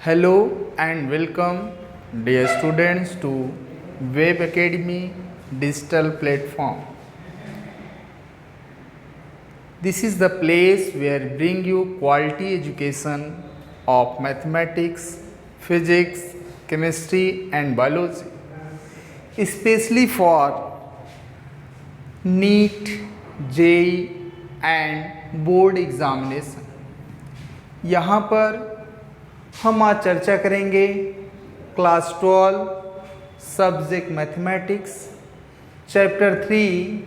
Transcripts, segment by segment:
Hello and welcome, dear students, to Web Academy digital platform. This is the place where we bring you quality education of mathematics, physics, chemistry and biology, especially for NEET, JEE and board examination. यहाँ पर हम आज चर्चा करेंगे class 12 subject mathematics chapter 3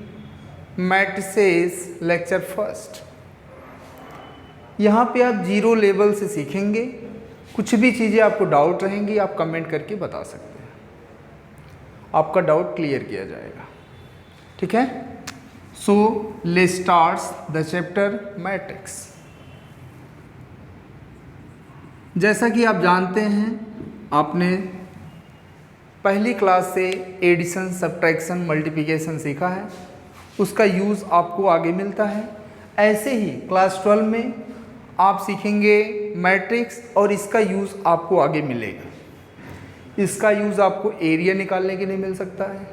matrices lecture first. यहाँ पे आप zero level से सीखेंगे। कुछ भी चीज़ें आपको डाउट रहेंगी आप कमेंट करके बता सकते हैं, आपका डाउट क्लियर किया जाएगा। ठीक है, so let's start the chapter matrix. जैसा कि आप जानते हैं, आपने पहली क्लास से एडिशन, सब्ट्रैक्शन, मल्टीप्लिकेशन सीखा है, उसका यूज़ आपको आगे मिलता है। ऐसे ही क्लास 12 में आप सीखेंगे मैट्रिक्स और इसका यूज़ आपको आगे मिलेगा। इसका यूज़ आपको एरिया निकालने के लिए मिल सकता है,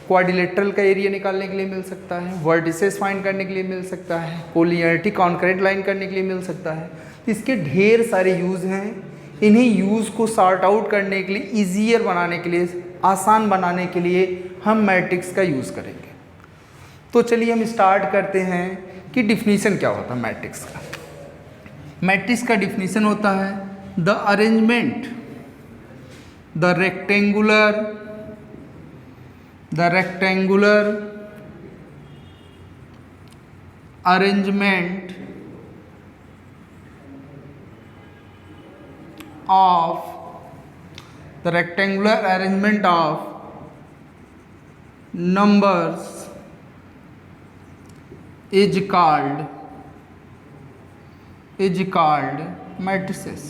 क्वाड्रिलेटरल का एरिया निकालने के लिए मिल सकता है, वर्टिसेस फाइंड करने के लिए मिल सकता है, कोलिनियरिटी कॉन्करेंट लाइन करने के लिए मिल सकता है। इसके ढेर सारे यूज़ हैं। इन्हीं यूज़ को सॉर्ट आउट करने के लिए, ईजियर बनाने के लिए, आसान बनाने के लिए हम मैट्रिक्स का यूज़ करेंगे। तो चलिए हम स्टार्ट करते हैं कि डिफिनीशन क्या होता है मैट्रिक्स का। मैट्रिक्स का डिफिनीशन होता है the arrangement, the rectangular arrangement of the rectangular arrangement of numbers is called matrices,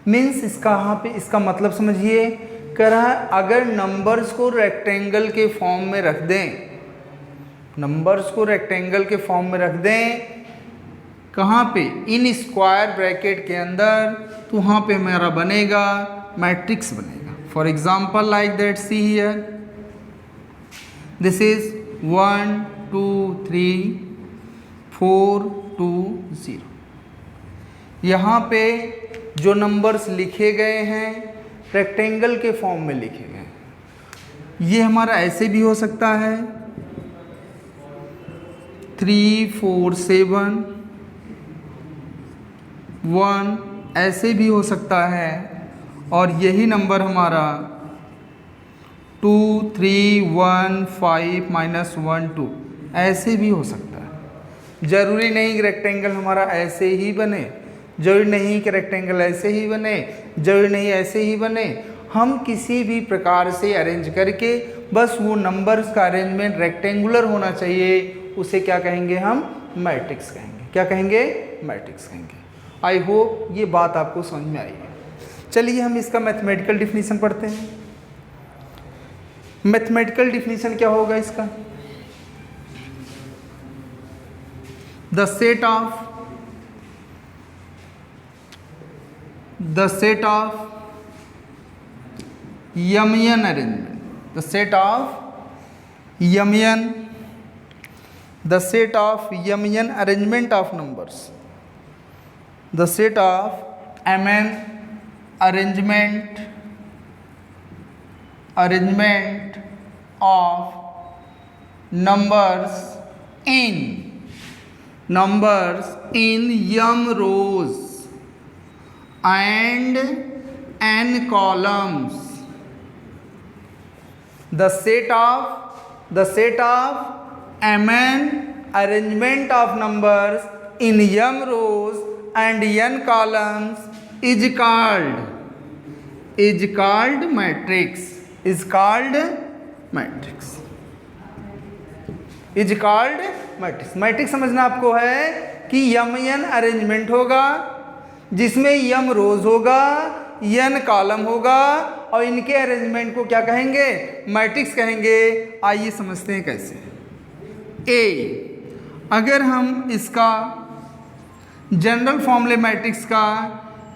means इसका मतलब समझिए, कह रहा है अगर नंबर्स को रेक्टेंगल के फॉर्म में रख दें, कहाँ पे, इन स्क्वायर ब्रैकेट के अंदर, तो वहाँ पे मेरा बनेगा मैट्रिक्स बनेगा। For example like that, see here, this is 1 2 3 4 2 0। यहाँ पे जो नंबर्स लिखे गए हैं रेक्टेंगल के फॉर्म में लिखे गए हैं। ये हमारा ऐसे भी हो सकता है 3 4 7 1, ऐसे भी हो सकता है, और यही नंबर हमारा 2 3 1 5 -1 2 ऐसे भी हो सकता है। ज़रूरी नहीं कि रेक्टेंगल हमारा ऐसे ही बने, ज़रूरी नहीं कि रेक्टेंगल ऐसे ही बने, ज़रूरी नहीं ऐसे ही बने। हम किसी भी प्रकार से अरेंज करके, बस वो नंबर्स का अरेंजमेंट रेक्टेंगुलर होना चाहिए, उसे क्या कहेंगे हम, मैट्रिक्स कहेंगे। क्या कहेंगे, मैट्रिक्स कहेंगे। आई होप ये बात आपको समझ में आई है। चलिए हम इसका मैथमेटिकल डिफिनीशन पढ़ते हैं। मैथमेटिकल डिफिनीशन क्या होगा इसका, the set of M N arrangement, the set of M N arrangement of numbers, the set of MN arrangement of numbers in m rows and n columns. The set of MN arrangement of numbers in m rows and n columns is called matrix. Matrix समझना आपको है कि यम arrangement होगा जिसमें यम रोज होगा, n column होगा, और इनके अरेंजमेंट को क्या कहेंगे, मैट्रिक्स कहेंगे। आइए समझते हैं कैसे। अगर हम इसका जनरल फॉर्मूले मैट्रिक्स का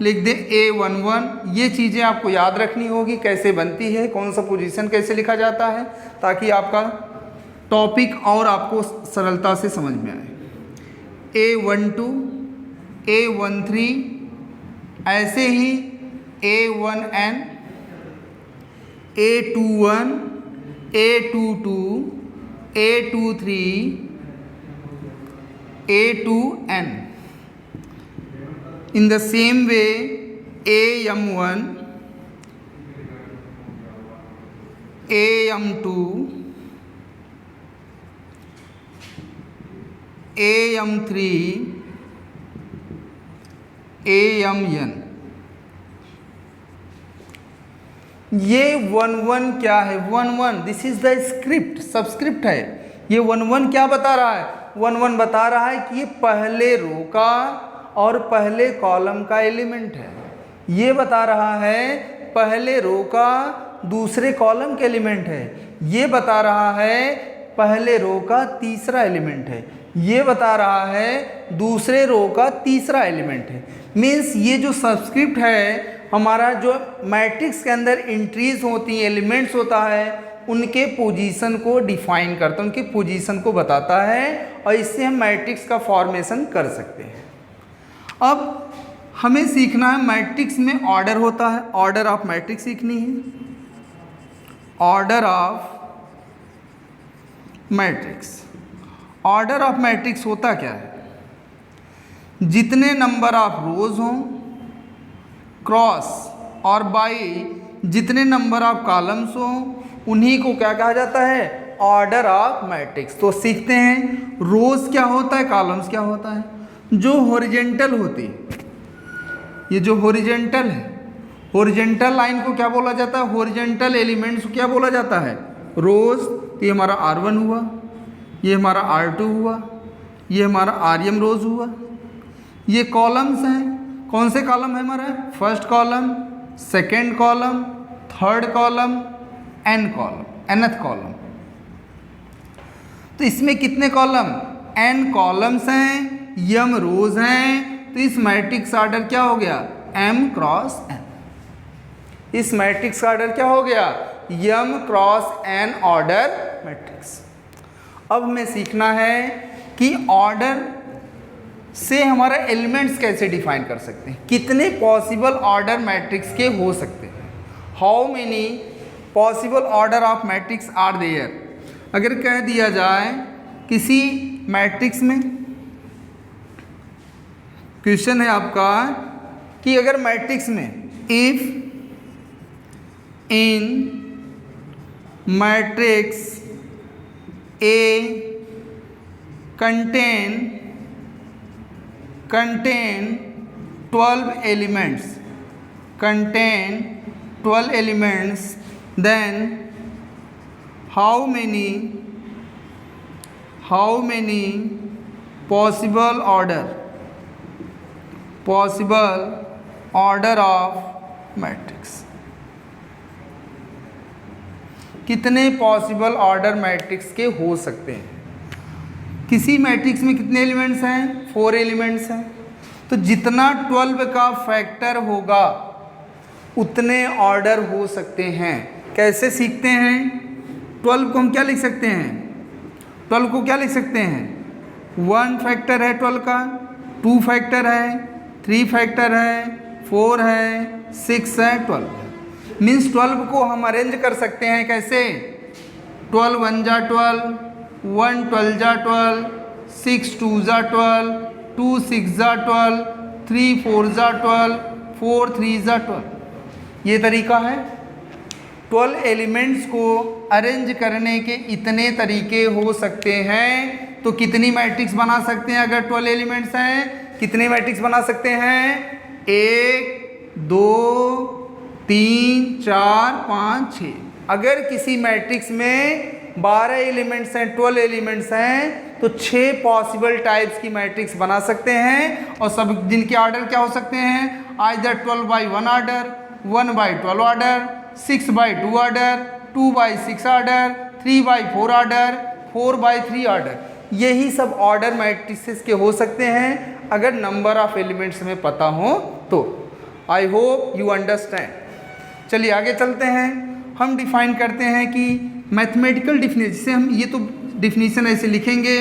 लिख दें A11। ये चीज़ें आपको याद रखनी होगी, कैसे बनती है, कौन सा पोजीशन कैसे लिखा जाता है, ताकि आपका टॉपिक और आपको सरलता से समझ में आए। A12, A13, ऐसे ही A1n, A21, A22, A23, A2n। In the same way, AM1, AM2, AM3, AMN। ये 11 क्या है? 11 this is the script, subscript है। ये 11 क्या बता रहा है? 11 बता रहा है कि ये पहले रो का और पहले कॉलम का एलिमेंट है। ये बता रहा है पहले रो का दूसरे कॉलम के एलिमेंट है। ये बता रहा है पहले रो का तीसरा एलिमेंट है। ये बता रहा है दूसरे रो का तीसरा एलिमेंट है। मीन्स ये जो सबस्क्रिप्ट है हमारा, जो मैट्रिक्स के अंदर एंट्रीज होती हैं, एलिमेंट्स होता है, उनके पोजीशन को डिफाइन करता है, उनके पोजीशन को बताता है, और इससे हम मैट्रिक्स का फॉर्मेशन कर सकते हैं। अब हमें सीखना है मैट्रिक्स में ऑर्डर होता है, ऑर्डर ऑफ मैट्रिक्स सीखनी है। Order of matrix, order of matrix होता क्या है? जितने नंबर ऑफ रोज हों क्रॉस और बाई जितने नंबर ऑफ कॉलम्स हों उन्हीं को क्या कहा जाता है? Order of matrix. तो सीखते हैं रोज क्या होता है, कॉलम्स क्या होता है। जो हॉरिजेंटल होती है, ये जो हॉरिजेंटल है, हॉरिजेंटल लाइन को क्या बोला जाता है? हॉरिजेंटल एलिमेंट्स को क्या बोला जाता है? रोज। तो ये हमारा R1 हुआ, ये हमारा R2 हुआ, ये हमारा RM रोज हुआ। ये कॉलम्स हैं, कौन से कॉलम है हमारा? First column, second column, third column, n column, nth column. तो इसमें कितने कॉलम? n कॉलम्स हैं, m रोज हैं। तो इस मैट्रिक्स ऑर्डर क्या हो गया? m cross n। इस मैट्रिक्स का ऑर्डर क्या हो गया? m cross n order matrix. अब हमें सीखना है कि ऑर्डर से हमारा एलिमेंट्स कैसे डिफाइन कर सकते हैं, कितने पॉसिबल ऑर्डर मैट्रिक्स के हो सकते हैं। How many possible order of matrix are there. अगर कह दिया जाए किसी मैट्रिक्स में, क्वेश्चन है आपका कि अगर मैट्रिक्स में if in matrix A contain 12 elements, then how many possible order of matrix, कितने पॉसिबल ऑर्डर मैट्रिक्स के हो सकते हैं। किसी मैट्रिक्स में कितने एलिमेंट्स हैं? 4 एलिमेंट्स हैं। तो जितना 12 का फैक्टर होगा उतने ऑर्डर हो सकते हैं। कैसे सीखते हैं? 12 को हम क्या लिख सकते हैं? 12 को क्या लिख सकते हैं? 1 फैक्टर है 12 का, 2 फैक्टर है, 3 फैक्टर है, 4 है, 6 है, 12 है। मीन्स 12 को हम अरेंज कर सकते हैं कैसे? 12 1 जा 12, 1 12 जा 12, 6 2 जा 12, 2 6 जा 12, 3 4 जा 12, 4 3 जा 12। ये तरीका है। 12 एलिमेंट्स को अरेंज करने के इतने तरीके हो सकते हैं। तो कितनी मैट्रिक्स बना सकते हैं अगर 12 एलिमेंट्स हैं? कितने मैट्रिक्स बना सकते हैं? 1 2 3 4 5 6। अगर किसी मैट्रिक्स में 12 एलिमेंट्स हैं, 12 एलिमेंट्स हैं, तो 6 पॉसिबल टाइप्स की मैट्रिक्स बना सकते हैं। और सब जिनके ऑर्डर क्या हो सकते हैं? Either 12 by 1 order, 1 by 12 order, 6 by 2 order, 2 by 6 order, 3 by 4 order, 4 by 3 order. यही सब ऑर्डर मैट्रिसेस के हो सकते हैं अगर नंबर ऑफ एलिमेंट्स हमें पता हो तो। I hope you understand. चलिए आगे चलते हैं। हम डिफाइन करते हैं कि मैथमेटिकल डिफिनेशन से हम ये तो डिफिनीशन ऐसे लिखेंगे,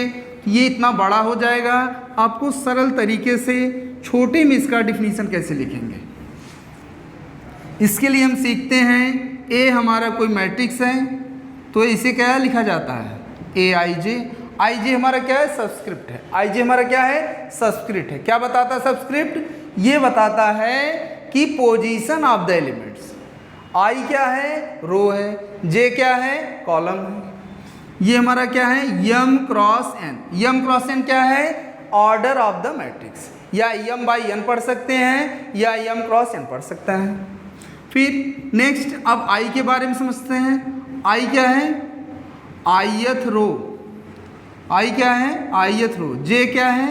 ये इतना बड़ा हो जाएगा, आपको सरल तरीके से छोटे में इसका डिफिनीशन कैसे लिखेंगे। इसके लिए हम सीखते हैं ए हमारा कोई मैट्रिक्स है तो इसे क्या लिखा जाता है, ए आई जे। आई जे हमारा क्या है, सबस्क्रिप्ट है। आई जे हमारा क्या है, सबस्क्रिप्ट है। क्या बताता है सबस्क्रिप्ट, ये बताता है कि पोजीशन ऑफ द एलिमेंट्स। आई क्या है, रो है, जे क्या है, कॉलम है। ये हमारा क्या है, यम क्रॉस एन। यम क्रॉस एन क्या है, ऑर्डर ऑफ द मैट्रिक्स, या यम बाई एन पढ़ सकते हैं या यम क्रॉस एन पढ़ सकता है। फिर नेक्स्ट अब आई के बारे में समझते हैं। आई क्या है, आयत रो। आई क्या है, आयत रो। जे क्या है,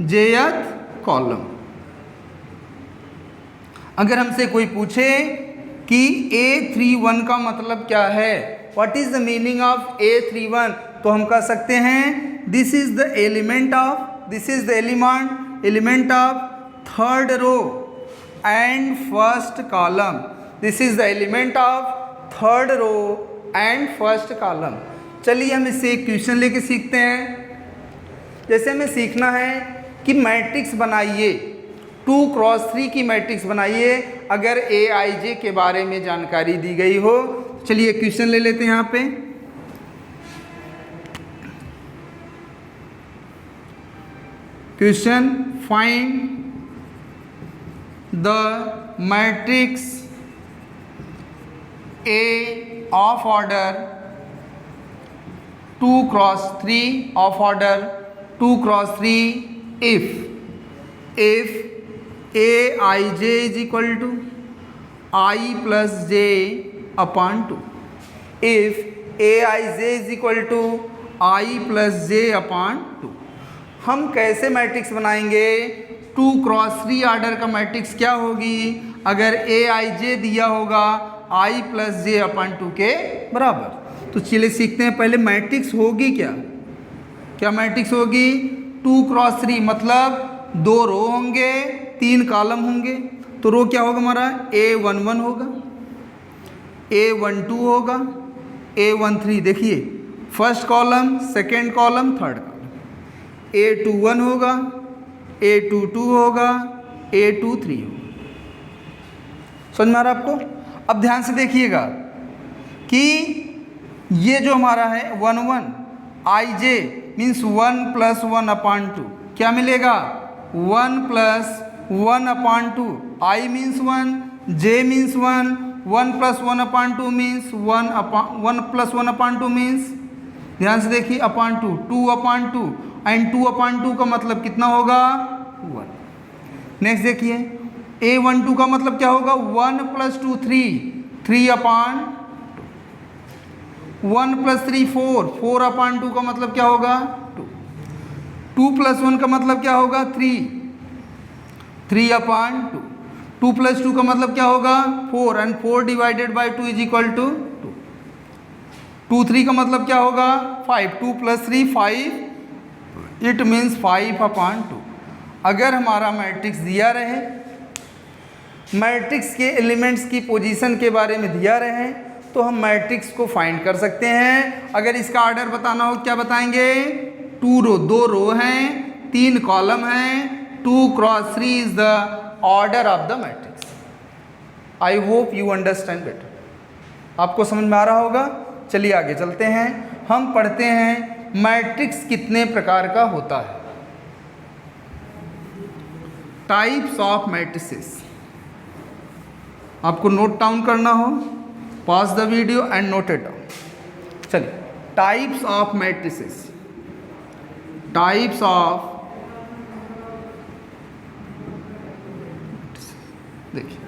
जेयत कॉलम। अगर हमसे कोई पूछे कि A31 का मतलब क्या है, what is the meaning of A31, तो हम कह सकते हैं this is the element of, this is the element of third row and first column. This is the element of third row and first column. चलिए हम इससे एक question लेके सीखते हैं। जैसे हमें सीखना है कि मैट्रिक्स बनाइए, 2x3 की मैट्रिक्स बनाइए अगर AIJ के बारे में जानकारी दी गई हो। चलिए क्वेश्चन ले लेते हैं यहाँ पे। Question, find the matrix A of order 2x3 of order 2x3 if Aij is equal to I plus j upon 2। if Aij is equal to I plus j upon 2। हम कैसे मैट्रिक्स बनाएंगे, 2x3 order का matrix क्या होगी अगर Aij दिया होगा I plus j upon 2 के बराबर। तो चलिए सीखते हैं पहले मैट्रिक्स होगी क्या। क्या मैट्रिक्स होगी, 2x3 मतलब 2 रो होंगे, 3 कॉलम होंगे। तो रो क्या होगा हमारा, A11 होगा, A12 होगा, A13। देखिए first column, second column, third column. A21 होगा, A22 होगा, A23 होगा। समझ में आ रहा आपको। अब ध्यान से देखिएगा कि ये जो हमारा है 1 1 आई जे मीन्स 1 + 1 upon 2 क्या मिलेगा, 1 + 1 upon 2। I means 1, J means 1, 1 + 1 upon 2 means 1 + 1 upon 2 means, ध्यान से देखिए, upon 2, 2 upon 2 एंड 2 upon 2 का मतलब कितना होगा, 1। नेक्स्ट देखिए A12 का मतलब क्या होगा, 1 + 2 3, 3 upon 1 + 3 4, 4 upon 2 का मतलब क्या होगा, 2। 2 + 1 का मतलब क्या होगा, 3, 3 upon 2। 2 + 2 का मतलब क्या होगा, 4 and 4 divided by 2 is equal to 2। 2 3 का मतलब क्या होगा, 5, 2 + 3 5, इट मीन्स 5 upon 2। अगर हमारा मैट्रिक्स दिया रहे, मैट्रिक्स के एलिमेंट्स की पोजीशन के बारे में दिया रहे, तो हम मैट्रिक्स को फाइंड कर सकते हैं। अगर इसका ऑर्डर बताना हो क्या बताएंगे, 2 रो हैं, 3 कॉलम हैं, 2x3 is the order of the matrix. I hope you understand better. आपको समझ में आ रहा होगा। चलिए आगे चलते हैं। हम पढ़ते हैं मैट्रिक्स कितने प्रकार का होता है। Types of matrices. आपको नोट डाउन करना हो, pause the video and note it down. चलिए, types of matrices. Types of, देखिए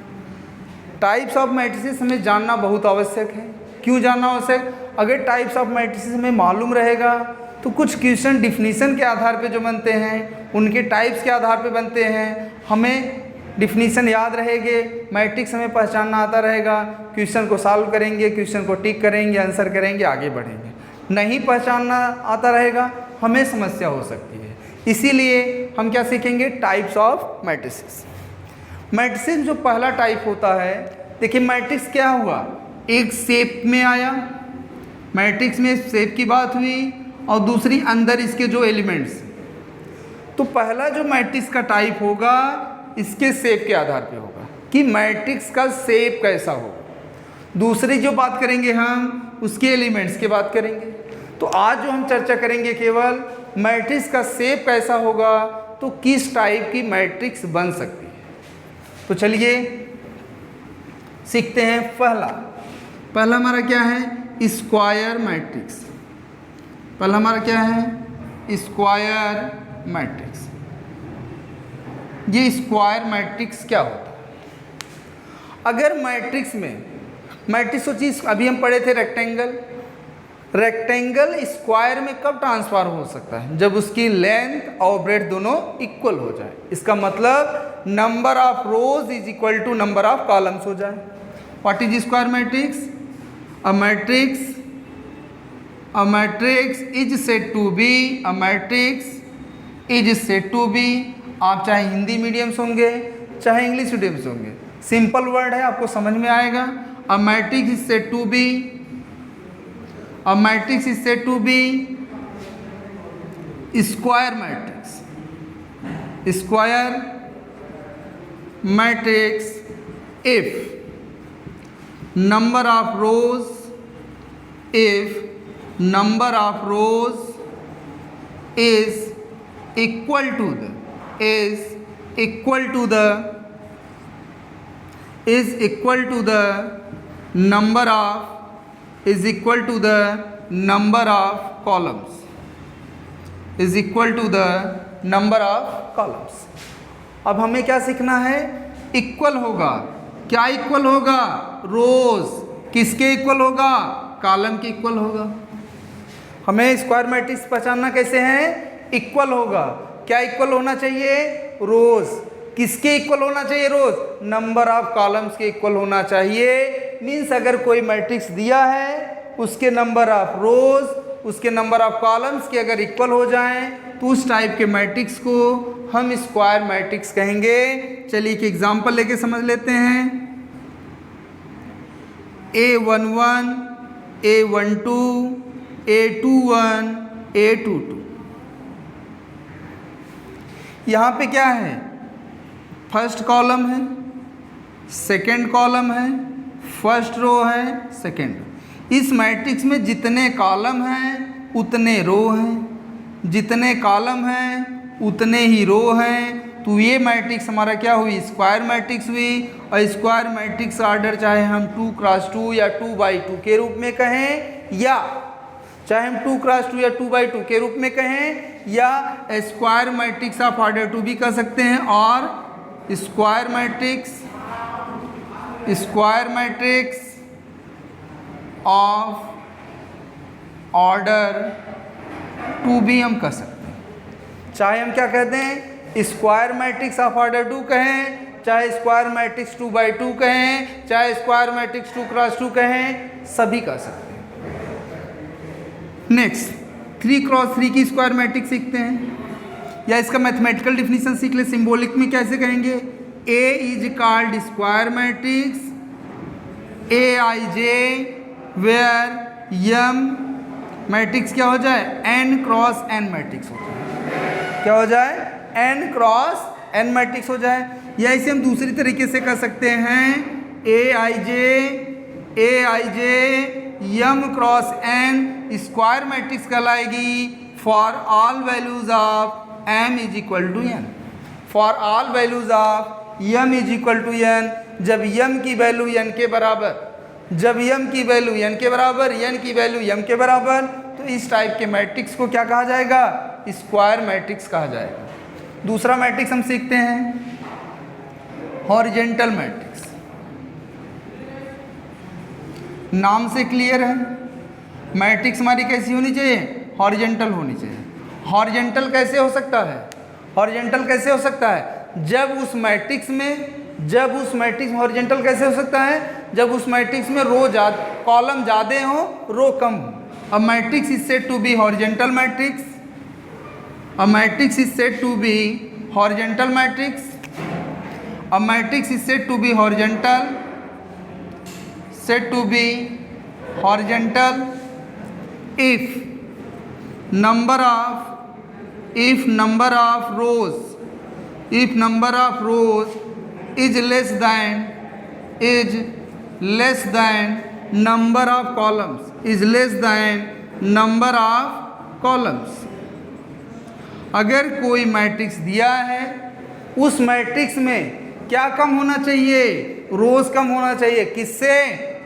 टाइप्स ऑफ मैट्रिसेस हमें जानना बहुत आवश्यक है। क्यों जानना आवश्यक, अगर टाइप्स ऑफ मैट्रिसेस हमें मालूम रहेगा तो कुछ क्वेश्चन डिफिनीशन के आधार पे जो बनते हैं, उनके टाइप्स के आधार पे बनते हैं, हमें डिफिनीशन याद रहेंगे, मैट्रिक्स हमें पहचानना आता रहेगा, क्वेश्चन को सॉल्व करेंगे, क्वेश्चन को टिक करेंगे, आंसर करेंगे, आगे बढ़ेंगे। नहीं पहचानना आता रहेगा, हमें समस्या हो सकती है। इसीलिए हम क्या सीखेंगे, टाइप्स ऑफ मैट्रिसेस। मैट्रिसेस जो पहला टाइप होता है, देखिए मैट्रिक्स क्या हुआ, एक शेप में आया, मैट्रिक्स में शेप की बात हुई, और दूसरी अंदर इसके जो एलिमेंट्स। तो पहला जो मैट्रिक्स का टाइप होगा इसके शेप के आधार पे होगा कि मैट्रिक्स का शेप कैसा होगा। दूसरी जो बात करेंगे हम उसके एलिमेंट्स की बात करेंगे। तो आज जो हम चर्चा करेंगे केवल मैट्रिक्स का शेप कैसा होगा, तो किस टाइप की मैट्रिक्स बन सकती है। तो चलिए सीखते हैं। पहला हमारा क्या है, स्क्वायर मैट्रिक्स। पहला हमारा क्या है, स्क्वायर मैट्रिक्स। ये स्क्वायर मैट्रिक्स क्या होता है? अगर मैट्रिक्स में, मैट्रिक्स सोचिए, अभी हम पढ़े थे रेक्टेंगल। रेक्टेंगल स्क्वायर में कब ट्रांसफॉर्म हो सकता है, जब उसकी लेंथ और ब्रेड्थ दोनों इक्वल हो जाए। इसका मतलब number of rows is equal to number of columns हो जाए। What is square matrix? A matrix is said to be, a matrix is said to be. आप चाहे हिंदी मीडियम से होंगे चाहे इंग्लिश मीडियम से होंगे, सिंपल वर्ड है, आपको समझ में आएगा। A matrix is said to be, a matrix is said to be square matrix. Square matrix if number of rows, if number of rows is equal to the number of columns, is equal to the number of columns। अब हमें क्या सीखना है, equal होगा। क्या equal होगा? रोज। किसके equal होगा? कॉलम के इक्वल होगा। हमें स्क्वायर मैट्रिक्स पहचानना कैसे है, इक्वल होगा। क्या इक्वल होना चाहिए? रोज। किसके इक्वल होना चाहिए? रोज। नंबर ऑफ कॉलम्स के इक्वल होना चाहिए। मीन्स अगर कोई मैट्रिक्स दिया है, उसके नंबर ऑफ रोज, उसके नंबर ऑफ कॉलम्स के अगर इक्वल हो जाएं, तो उस टाइप के मैट्रिक्स को हम स्क्वायर मैट्रिक्स कहेंगे। चलिए एक एग्जांपल लेके समझ लेते हैं। A11, A12, A21, A22। यहाँ पे क्या है, फर्स्ट कॉलम है, सेकंड कॉलम है, फर्स्ट रो है, सेकंड। इस मैट्रिक्स में जितने कॉलम हैं उतने रो हैं, जितने कॉलम हैं उतने ही रो हैं। तो ये मैट्रिक्स हमारा क्या हुई, स्क्वायर मैट्रिक्स हुई। और स्क्वायर मैट्रिक्स ऑर्डर चाहे हम 2 क्रॉस 2 या 2 बाई 2 के रूप में कहें, या चाहे हम 2 क्रॉस 2 या 2 बाई 2 के रूप में कहें, या स्क्वायर मैट्रिक्स ऑफ ऑर्डर 2 भी कह सकते हैं, और स्क्वायर मैट्रिक्स ऑफ ऑर्डर 2 भी हम कह सकते हैं। चाहे हम क्या कहते हैं, स्क्वायर मैट्रिक्स ऑफ ऑर्डर 2 कहें, चाहे स्क्वायर मैट्रिक्स 2 बाई 2 कहें, चाहे स्क्वायर मैट्रिक्स 2 क्रॉस 2 कहें, सभी कह सकते हैं। नेक्स्ट 3 क्रॉस 3 की स्क्वायर मैट्रिक्स सीखते हैं, या इसका मैथमेटिकल डिफिनीशन सीख ले। सिंबॉलिक में कैसे कहेंगे, A is called square matrix A I J where M matrix क्या हो जाए, एन क्रॉस एन मैट्रिक्स हो जाए। क्या हो जाए, एन क्रॉस एन मैट्रिक्स हो जाए। या इसे हम दूसरी तरीके से कह सकते हैं, A I J M cross N square matrix कहलाएगी for all values of M is equal to N. For all values of M is equal to N, जब यम की वैल्यू एन के बराबर, जब यम की वैल्यू एन के बराबर, N की वैल्यू यम के बराबर, तो इस टाइप के मैट्रिक्स को क्या कहा जाएगा, स्क्वायर मैट्रिक्स कहा जाएगा। दूसरा मैट्रिक्स हम सीखते हैं, हॉरिजेंटल मैट्रिक्स। नाम से क्लियर है, मैट्रिक्स हमारी कैसी होनी चाहिए, हॉरिजेंटल होनी चाहिए। हॉरिजेंटल कैसे हो सकता है, हॉरिजेंटल कैसे हो सकता है, जब उस मैट्रिक्स में हॉरिजेंटल कैसे हो सकता है, जब उस मैट्रिक्स में कॉलम ज़्यादा हो, रो कम हो। अब matrix is said to be horizontal matrix A matrix is said to be horizontal matrix. A matrix is said to be horizontal. Said to be horizontal if number of rows is less than number of columns. अगर कोई matrix दिया है, उस matrix में क्या कम होना चाहिए? रोज कम होना चाहिए। किससे?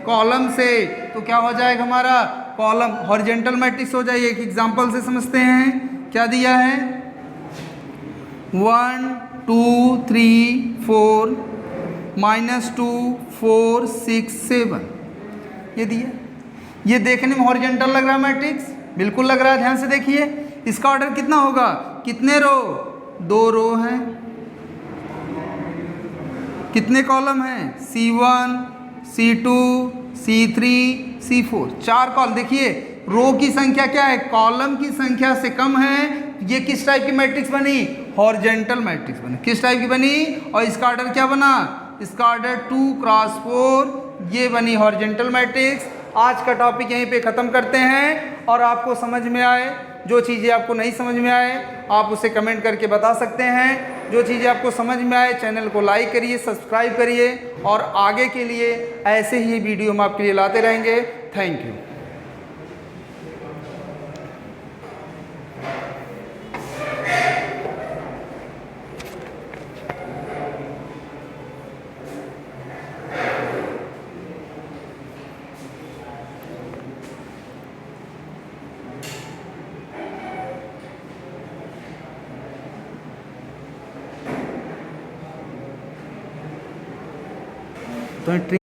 कॉलम से। तो क्या हो जाएगा हमारा? कॉलम हॉरिजॉन्टल मैट्रिक्स हो जाएगी। एक एग्जांपल से समझते हैं। क्या दिया है? 1 2 3 4 -2 4 6 7 ये दिया। ये देखने में हॉरिजॉन्टल लग रहा है मैट्रिक्स? बिल्कुल लग रहा है। ध्यान से देखिए, इसका ऑर्डर कितना होगा? कितने रो? 2 रो हैं। कितने कॉलम हैं? C1 C2 C3 C4 4 column. देखिए रो की संख्या क्या है? कॉलम की संख्या से कम है। ये किस टाइप की मैट्रिक्स बनी? हॉरिजॉन्टल मैट्रिक्स बनी। किस टाइप की बनी? और इसका ऑर्डर क्या बना? इसका ऑर्डर 2 क्रॉस 4 ये बनी हॉरिजॉन्टल मैट्रिक्स। आज का टॉपिक यहीं पे ख़त्म करते हैं। और आपको समझ में आए, जो चीज़ें आपको नहीं समझ में आए आप उसे कमेंट करके बता सकते हैं। जो चीज़ें आपको समझ में आए चैनल को लाइक करिए, सब्सक्राइब करिए और आगे के लिए ऐसे ही वीडियो हम आपके लिए लाते रहेंगे। Thank you. तो